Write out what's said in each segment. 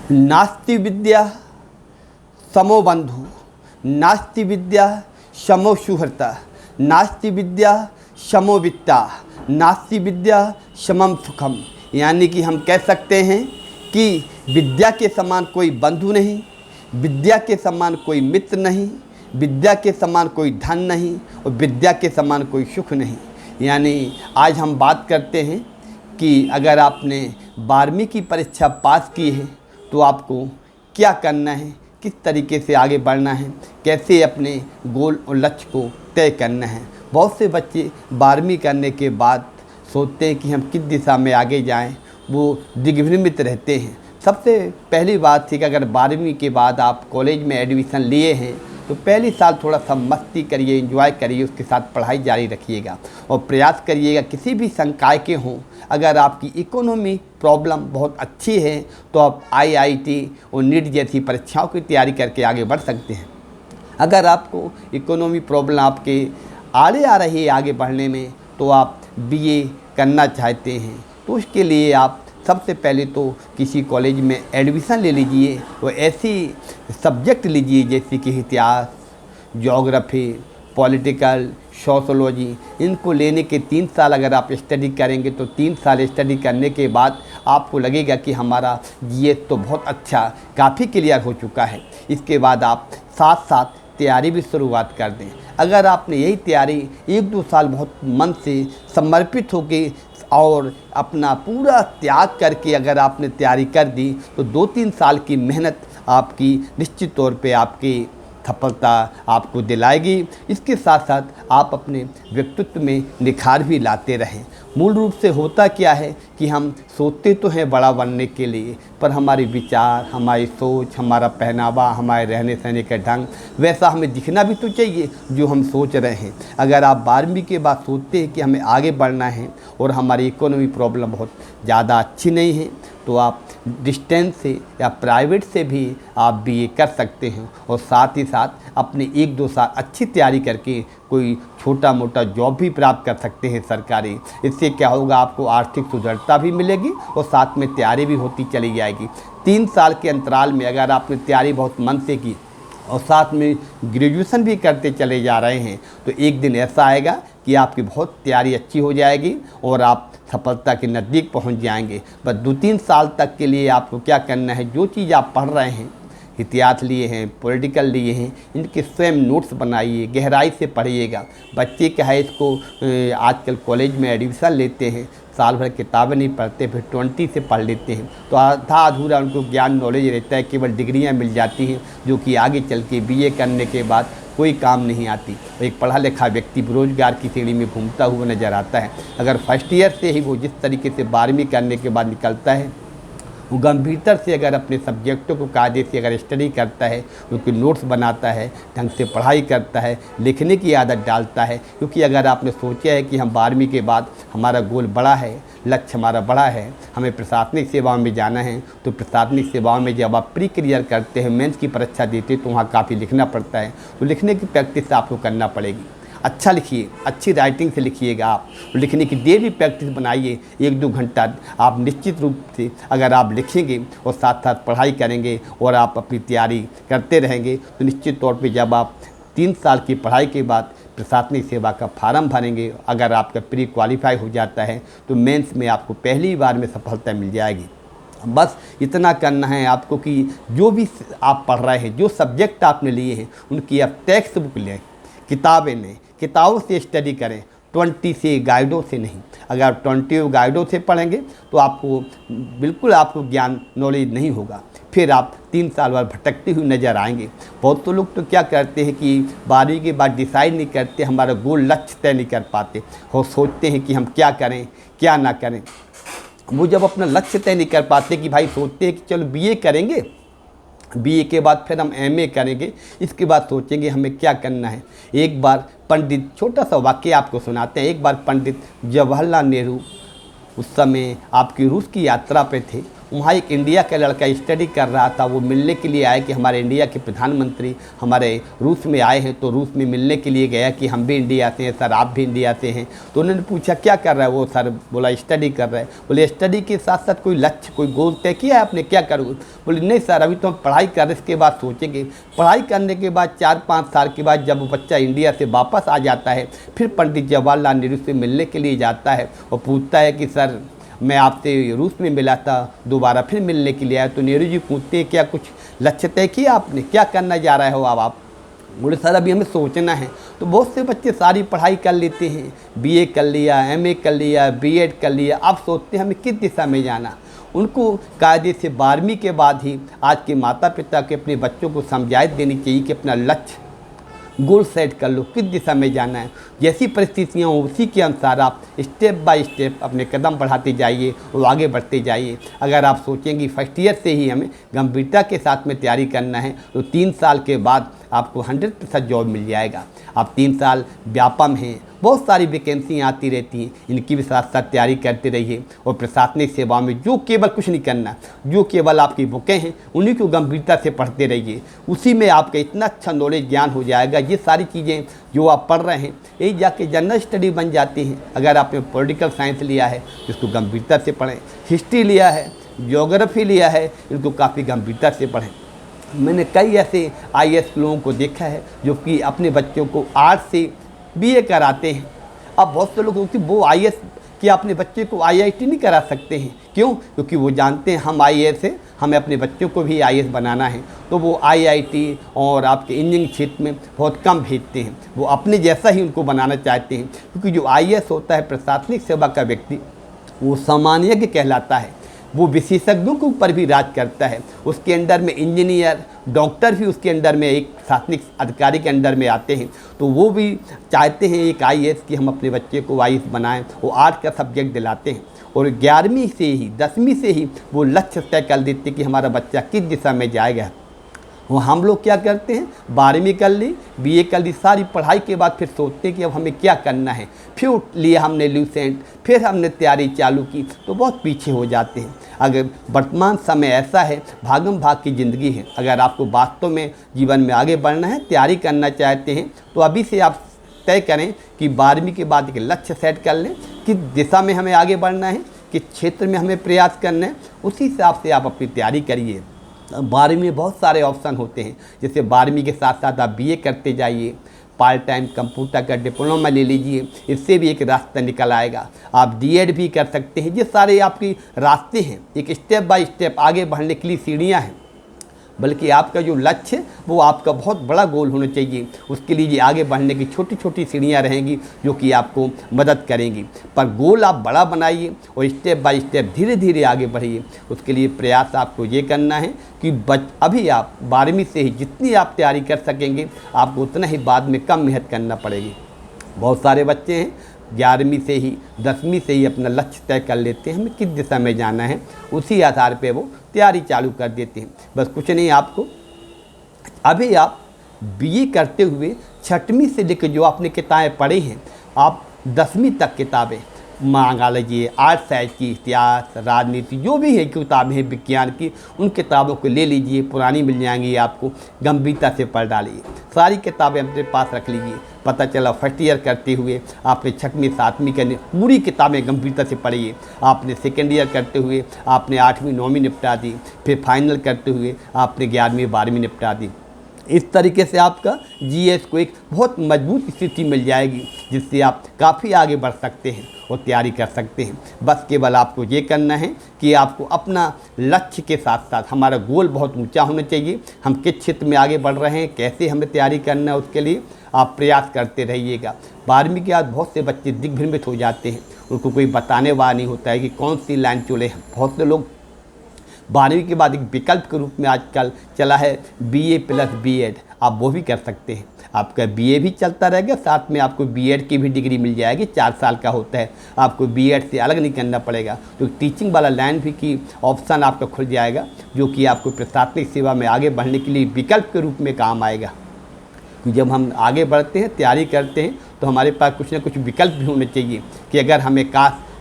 नास्ति विद्या समो बंधु, नास्ति विद्या समो सुहृता, नास्ति विद्या समो वित्ता, नास्ति विद्या समम सुखम। यानी कि हम कह सकते हैं कि विद्या के समान कोई बंधु नहीं, विद्या के समान कोई मित्र नहीं, विद्या के समान कोई धन नहीं और विद्या के समान कोई सुख नहीं। यानी आज हम बात करते हैं कि अगर आपने 12वीं की परीक्षा पास की है तो आपको क्या करना है, किस तरीके से आगे बढ़ना है, कैसे अपने गोल और लक्ष्य को तय करना है। बहुत से बच्चे 12वीं करने के बाद सोचते हैं कि हम किस दिशा में आगे जाएं, वो दिग्भ्रमित रहते हैं। सबसे पहली बात थी कि अगर 12वीं के बाद आप कॉलेज में एडमिशन लिए हैं तो पहली साल थोड़ा सा मस्ती करिए, एंजॉय करिए, उसके साथ पढ़ाई जारी रखिएगा और प्रयास करिएगा किसी भी संकाय के हों। अगर आपकी इकोनॉमी प्रॉब्लम बहुत अच्छी है तो आप IIT और नीट जैसी परीक्षाओं की तैयारी करके आगे बढ़ सकते हैं। अगर आपको इकोनॉमी प्रॉब्लम आपके आड़े आ रही है आगे बढ़ने में, तो आप BA करना चाहते हैं तो उसके लिए आप सबसे पहले तो किसी कॉलेज में एडमिशन ले लीजिए और ऐसी सब्जेक्ट लीजिए जैसे कि इतिहास, ज्योग्राफी, पॉलिटिकल, सोशोलॉजी। इनको लेने के 3 साल अगर आप स्टडी करेंगे तो 3 साल स्टडी करने के बाद आपको लगेगा कि हमारा GS तो बहुत अच्छा काफ़ी क्लियर हो चुका है। इसके बाद आप साथ साथ तैयारी भी शुरुआत कर दें। अगर आपने यही तैयारी 1-2 साल बहुत मन से समर्पित होकर और अपना पूरा त्याग करके अगर आपने तैयारी कर दी तो 2-3 साल की मेहनत आपकी निश्चित तौर पे आपकी सफलता आपको दिलाएगी। इसके साथ साथ आप अपने व्यक्तित्व में निखार भी लाते रहें। मूल रूप से होता क्या है कि हम सोचते तो हैं बड़ा बनने के लिए, पर हमारे विचार, हमारी सोच, हमारा पहनावा, हमारे रहने सहने का ढंग वैसा हमें दिखना भी तो चाहिए जो हम सोच रहे हैं। अगर आप 12वीं के बाद सोचते हैं कि हमें आगे बढ़ना है और हमारी इकोनॉमी प्रॉब्लम बहुत ज़्यादा अच्छी नहीं है तो आप डिस्टेंस से या प्राइवेट से भी आप BA कर सकते हैं और साथ ही साथ अपने 1-2 साल अच्छी तैयारी करके कोई छोटा मोटा जॉब भी प्राप्त कर सकते हैं सरकारी। इससे क्या होगा, आपको आर्थिक सुदृढ़ता भी मिलेगी और साथ में तैयारी भी होती चली जाएगी। 3 साल के अंतराल में अगर आपने तैयारी बहुत मन से की और साथ में ग्रेजुएशन भी करते चले जा रहे हैं तो एक दिन ऐसा आएगा कि आपकी बहुत तैयारी अच्छी हो जाएगी और आप सफलता के नज़दीक पहुंच जाएंगे। बस 2-3 साल तक के लिए आपको क्या करना है, जो चीज़ आप पढ़ रहे हैं, इतिहास लिए हैं, पॉलिटिकल लिए हैं, इनके स्वयं नोट्स बनाइए, गहराई से पढ़िएगा। बच्चे क्या है, इसको आजकल कॉलेज में एडमिशन लेते हैं, साल भर किताबें नहीं पढ़ते, फिर 20 से पढ़ लेते हैं तो आधा अधूरा उनको ज्ञान नॉलेज रहता है, केवल डिग्रियां मिल जाती हैं जो कि आगे चल के BA करने के बाद कोई काम नहीं आती। एक पढ़ा लिखा व्यक्ति बेरोजगार की श्रेणी में घूमता हुआ नज़र आता है। अगर फर्स्ट ईयर से ही वो जिस तरीके से 12वीं करने के बाद निकलता है, वो गंभीरता से अगर अपने सब्जेक्टों को कायदे से अगर स्टडी करता है, उनके नोट्स बनाता है, ढंग से पढ़ाई करता है, लिखने की आदत डालता है। क्योंकि अगर आपने सोचा है कि हम 12वीं के बाद हमारा गोल बड़ा है, लक्ष्य हमारा बड़ा है, हमें प्रशासनिक सेवाओं में जाना है, तो प्रशासनिक सेवाओं में जब आप प्री क्लियर करते हैं, मेंस की परीक्षा देते हैं तो वहाँ काफ़ी लिखना पड़ता है। तो लिखने की प्रैक्टिस आपको करना पड़ेगी। अच्छा लिखिए, अच्छी राइटिंग से लिखिएगा। आप लिखने की डेली प्रैक्टिस बनाइए, 1-2 घंटा आप निश्चित रूप से अगर आप लिखेंगे और साथ साथ पढ़ाई करेंगे और आप अपनी तैयारी करते रहेंगे तो निश्चित तौर पे जब आप 3 साल की पढ़ाई के बाद प्रशासनिक सेवा का फार्म भरेंगे, अगर आपका प्री क्वालिफाई हो जाता है तो मेंस में आपको पहली बार में सफलता मिल जाएगी। बस इतना करना है आपको कि जो भी आप पढ़ रहे हैं, जो सब्जेक्ट आपने लिए हैं, उनकी आप टेक्स्ट बुक लें, किताबें लें, किताबों से स्टडी करें, 20 से गाइडों से नहीं। अगर आप 20 गाइडों से पढ़ेंगे तो आपको बिल्कुल आपको ज्ञान नॉलेज नहीं होगा, फिर आप 3 साल बाद भटकते हुए नज़र आएंगे। बहुत तो लोग तो क्या करते हैं कि 12वीं के बाद डिसाइड नहीं करते, हमारा गोल लक्ष्य तय नहीं कर पाते, वो सोचते हैं कि हम क्या करें क्या ना करें। वो जब अपना लक्ष्य तय नहीं कर पाते कि भाई सोचते हैं कि चलो BA करेंगे, BA के बाद फिर हम MA करेंगे, इसके बाद सोचेंगे हमें क्या करना है। एक बार पंडित, छोटा सा वाक्य आपको सुनाते हैं। एक बार पंडित जवाहरलाल नेहरू उस समय आपकी रूस की यात्रा पे थे। वहाँ एक इंडिया का लड़का स्टडी कर रहा था, वो मिलने के लिए आया कि हमारे इंडिया के प्रधानमंत्री हमारे रूस में आए हैं, तो रूस में मिलने के लिए गया कि हम भी इंडिया से हैं सर, आप भी इंडिया से हैं। तो उन्होंने पूछा क्या कर रहा है वो, सर बोला स्टडी कर रहा है। बोले स्टडी के साथ साथ कोई लक्ष्य कोई गोल तय किया है आपने, क्या करोगे? बोले नहीं सर, अभी तो हम पढ़ाई कर रहे, इसके बाद सोचेंगे। पढ़ाई करने के बाद 4-5 साल के बाद जब वो बच्चा इंडिया से वापस आ जाता है, फिर पंडित जवाहरलाल नेहरू से मिलने के लिए जाता है और पूछता है कि सर मैं आपसे रूस में मिला था, दोबारा फिर मिलने के लिए आया। तो नेहरू जी पूछते हैं क्या कुछ लक्ष्य तय किया आपने, क्या करना जा रहे हो अब आप? बोले सर अभी हमें सोचना है। तो बहुत से बच्चे सारी पढ़ाई कर लेते हैं, बीए कर लिया, एमए कर लिया, बीएड कर लिया, अब सोचते हैं हमें किस दिशा में जाना। उनको कायदे से 12वीं के बाद ही आज के माता पिता के अपने बच्चों को समझाइश देनी चाहिए कि अपना लक्ष्य गोल सेट कर लो, किस दिशा में जाना है। जैसी परिस्थितियाँ हों उसी के अनुसार आप स्टेप बाय स्टेप अपने कदम बढ़ाते जाइए और आगे बढ़ते जाइए। अगर आप सोचेंगे फर्स्ट ईयर से ही हमें गंभीरता के साथ में तैयारी करना है तो 3 साल के बाद आपको 100% जॉब मिल जाएगा। आप 3 साल व्यापम हैं, बहुत सारी वैकेंसी आती रहती हैं, इनकी भी साथ साथ तैयारी करते रहिए। और प्रशासनिक सेवा में जो केवल कुछ नहीं करना, जो केवल आपकी बुकें हैं उन्हीं को गंभीरता से पढ़ते रहिए, उसी में आपका इतना अच्छा नॉलेज ज्ञान हो जाएगा। ये सारी चीज़ें जो आप पढ़ रहे हैं यही जाके जनरल स्टडी बन जाती हैं। अगर आपने पॉलिटिकल साइंस लिया है इसको गंभीरता से पढ़ें, हिस्ट्री लिया है, ज्योग्राफी लिया है, इनको काफ़ी गंभीरता से पढ़ें। मैंने कई ऐसे आईएएस लोगों को देखा है जो कि अपने बच्चों को आर्ट से बीए कराते हैं। अब बहुत से लोग होते हैं वो आईएएस कि अपने बच्चे को आईआईटी नहीं करा सकते हैं, क्यों? क्योंकि वो जानते हैं हम आईएएस हैं, हमें अपने बच्चों को भी आईएएस बनाना है, तो वो आईआईटी और आपके इंजीनियरिंग क्षेत्र में बहुत कम भेजते हैं, वो अपने जैसा ही उनको बनाना चाहते हैं। क्योंकि जो आईएएस होता है प्रशासनिक सेवा का व्यक्ति, वो सामान्यज्ञ कहलाता है, वो विशेषज्ञों के ऊपर भी राज करता है। उसके अंडर में इंजीनियर, डॉक्टर भी उसके अंडर में एक प्रशासनिक अधिकारी के अंडर में आते हैं। तो वो भी चाहते हैं एक आईएएस कि हम अपने बच्चे को आईएएस बनाएं, वो आर्ट का सब्जेक्ट दिलाते हैं। और 11वीं से ही 10वीं से ही वो लक्ष्य तय कर देते हैं कि हमारा बच्चा किस दिशा में जाएगा। वो हम लोग क्या करते हैं, 12वीं कर ली, बीए कर ली, सारी पढ़ाई के बाद फिर सोचते हैं कि अब हमें क्या करना है। फिर लिया हमने ल्यूसेंट, फिर हमने तैयारी चालू की, तो बहुत पीछे हो जाते हैं। अगर वर्तमान समय ऐसा है, भागम भाग की ज़िंदगी है, अगर आपको वास्तव में जीवन में आगे बढ़ना है, तैयारी करना चाहते हैं, तो अभी से आप तय करें कि 12वीं के बाद एक लक्ष्य सेट कर लें, किस दिशा में हमें आगे बढ़ना है, किस क्षेत्र में हमें प्रयास करना है, उसी हिसाब से आप अपनी तैयारी करिए। 12वीं में बहुत सारे ऑप्शन होते हैं, जैसे 12वीं के साथ साथ आप बीए करते जाइए, पार्ट टाइम कंप्यूटर का डिप्लोमा ले लीजिए, इससे भी एक रास्ता निकल आएगा। आप डीएड भी कर सकते हैं। ये सारे आपके रास्ते हैं, एक स्टेप बाय स्टेप आगे बढ़ने के लिए सीढ़ियाँ हैं। बल्कि आपका जो लक्ष्य है वो आपका बहुत बड़ा गोल होना चाहिए। उसके लिए आगे बढ़ने की छोटी छोटी सीढ़ियाँ रहेंगी जो कि आपको मदद करेंगी। पर गोल आप बड़ा बनाइए और स्टेप बाय स्टेप धीरे धीरे आगे बढ़िए। उसके लिए प्रयास आपको ये करना है कि अभी आप 12वीं से ही जितनी आप तैयारी कर सकेंगे, आपको उतना ही बाद में कम मेहनत करना पड़ेगी। बहुत सारे बच्चे हैं 11वीं से ही 10वीं से ही अपना लक्ष्य तय कर लेते हैं, हमें किस दिशा में जाना है, उसी आधार पे वो तैयारी चालू कर देते हैं। बस कुछ नहीं, आपको अभी आप बीए करते हुए 6वीं से लेकर जो आपने किताबें पढ़ी हैं, आप 10वीं तक किताबें मंगा लीजिए। आर्ट साइंस की, इतिहास, राजनीति, जो भी है किताबें हैं विज्ञान की, उन किताबों को ले लीजिए, पुरानी मिल जाएंगी आपको, गंभीरता से पढ़ डालिए। सारी किताबें अपने पास रख लीजिए। पता चला फर्स्ट ईयर करते हुए आपने 6वीं 7वीं करने पूरी किताबें गंभीरता से पढ़िए। आपने सेकेंड ईयर करते हुए आपने 8वीं 9वीं निपटा दी, फिर फाइनल करते हुए आपने 11वीं 12वीं निपटा दी। इस तरीके से आपका जीएस को एक बहुत मजबूत स्थिति मिल जाएगी, जिससे आप काफ़ी आगे बढ़ सकते हैं और तैयारी कर सकते हैं। बस केवल आपको ये करना है कि आपको अपना लक्ष्य के साथ साथ हमारा गोल बहुत ऊंचा होना चाहिए। हम किस क्षेत्र में आगे बढ़ रहे हैं, कैसे हमें तैयारी करना है, उसके लिए आप प्रयास करते रहिएगा। 12वीं के बाद बहुत से बच्चे दिग्भ्रमित हो जाते हैं, उनको कोई बताने वाला नहीं होता है कि कौन सी लाइन चुने। बहुत से लोग 12वीं के बाद एक विकल्प के रूप में आजकल चला है बीए प्लस बीएड, आप वो भी कर सकते हैं। आपका बीए भी चलता रहेगा, साथ में आपको बीएड की भी डिग्री मिल जाएगी, 4 साल का होता है। आपको बीएड से अलग नहीं करना पड़ेगा, तो टीचिंग वाला लाइन भी की ऑप्शन आपका खुल जाएगा, जो कि आपको प्रशासनिक सेवा में आगे बढ़ने के लिए विकल्प के रूप में काम आएगा। जब हम आगे बढ़ते हैं, तैयारी करते हैं, तो हमारे पास कुछ ना कुछ विकल्प भी होने चाहिए कि अगर हमें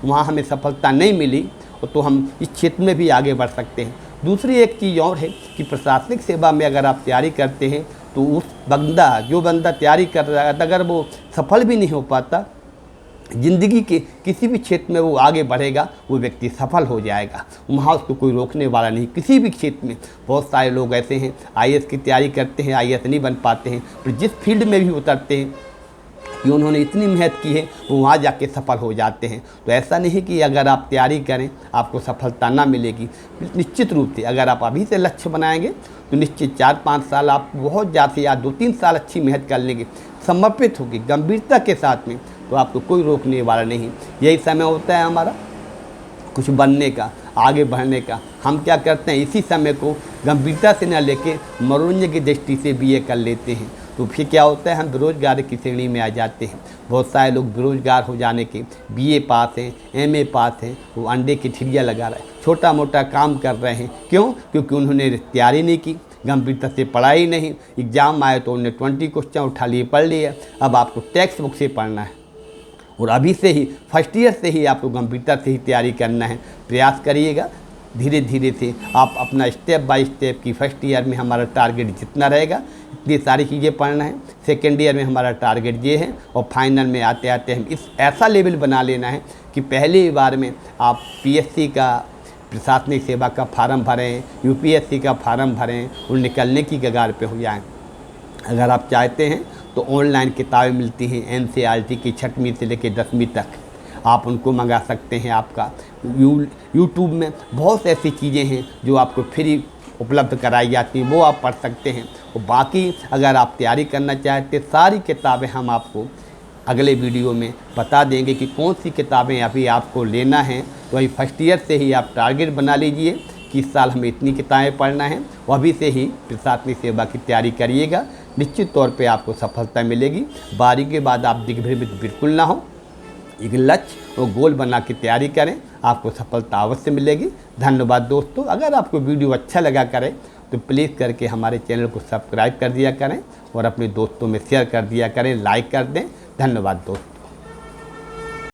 वहाँ हमें सफलता नहीं मिली तो हम इस क्षेत्र में भी आगे बढ़ सकते हैं। दूसरी एक चीज़ और है कि प्रशासनिक सेवा में अगर आप तैयारी करते हैं तो उस जो बंदा तैयारी कर रहा है अगर वो सफल भी नहीं हो पाता, ज़िंदगी के किसी भी क्षेत्र में वो आगे बढ़ेगा, वो व्यक्ति सफल हो जाएगा, वहाँ उसको कोई रोकने वाला नहीं। किसी भी क्षेत्र में बहुत सारे लोग ऐसे हैं आईएएस की तैयारी करते हैं, आईएएस नहीं बन पाते हैं, पर जिस फील्ड में भी उतरते हैं कि उन्होंने इतनी मेहनत की है वो वहाँ जाके सफल हो जाते हैं। तो ऐसा नहीं कि अगर आप तैयारी करें आपको सफलता ना मिलेगी। निश्चित रूप से अगर आप अभी से लक्ष्य बनाएंगे तो निश्चित 4-5 साल आप बहुत ज़्यादा या 2-3 साल अच्छी मेहनत कर लेंगे, समर्पित होगी गंभीरता के साथ में, तो आपको कोई रोकने वाला नहीं। यही समय होता है हमारा कुछ बनने का, आगे बढ़ने का। हम क्या करते हैं, इसी समय को गंभीरता से न लेके मनोरंजन की दृष्टि से बीए कर लेते हैं, तो फिर क्या होता है, हम बेरोजगार की श्रेणी में आ जाते हैं। बहुत सारे लोग बेरोजगार हो जाने के बीए पास हैं, एमए पास हैं, वो अंडे की ठिलियाँ लगा रहे हैं, छोटा मोटा काम कर रहे हैं। क्यों? क्योंकि उन्होंने तैयारी नहीं की, गंभीरता से पढ़ाई नहीं, एग्ज़ाम आए तो उन्होंने 20 क्वेश्चन उठा लिए, पढ़ लिए। अब आपको टेक्स्ट बुक से पढ़ना है और अभी से ही फर्स्ट ईयर से ही आपको गंभीरता से ही तैयारी करना है। प्रयास करिएगा, धीरे धीरे से आप अपना स्टेप बाय स्टेप की फर्स्ट ईयर में हमारा टारगेट जितना रहेगा इतनी सारी चीज़ें पढ़ना है, सेकेंड ईयर में हमारा टारगेट ये है, और फाइनल में आते आते हम इस ऐसा लेवल बना लेना है कि पहली बार में आप पीएससी का प्रशासनिक सेवा का फार्म भरें, यूपीएससी का फार्म भरें और निकलने की कगार पे हो जाएं। अगर आप चाहते हैं तो ऑनलाइन किताबें मिलती हैं एनसीईआरटी की 6वीं से लेकर 10वीं तक, आप उनको मंगा सकते हैं। आपका यूट्यूब में बहुत ऐसी चीज़ें हैं जो आपको फ्री उपलब्ध कराई जाती हैं, वो आप पढ़ सकते हैं। और बाकी अगर आप तैयारी करना चाहते सारी किताबें हम आपको अगले वीडियो में बता देंगे कि कौन सी किताबें अभी आपको लेना है। तो वही फर्स्ट ईयर से ही आप टारगेट बना लीजिए कि इस साल हमें इतनी किताबें पढ़ना है, और अभी से ही प्रशासनिक सेवा की तैयारी करिएगा, निश्चित तौर पे आपको सफलता मिलेगी। बारी के बाद आप दिग्भ्रमित बिल्कुल ना हो, एक लक्ष्य और गोल बना के तैयारी करें, आपको सफलता अवश्य मिलेगी। धन्यवाद दोस्तों। अगर आपको वीडियो अच्छा लगा करें तो प्लीज़ करके हमारे चैनल को सब्सक्राइब कर दिया करें और अपने दोस्तों में शेयर कर दिया करें, लाइक कर दें। धन्यवाद दोस्तों।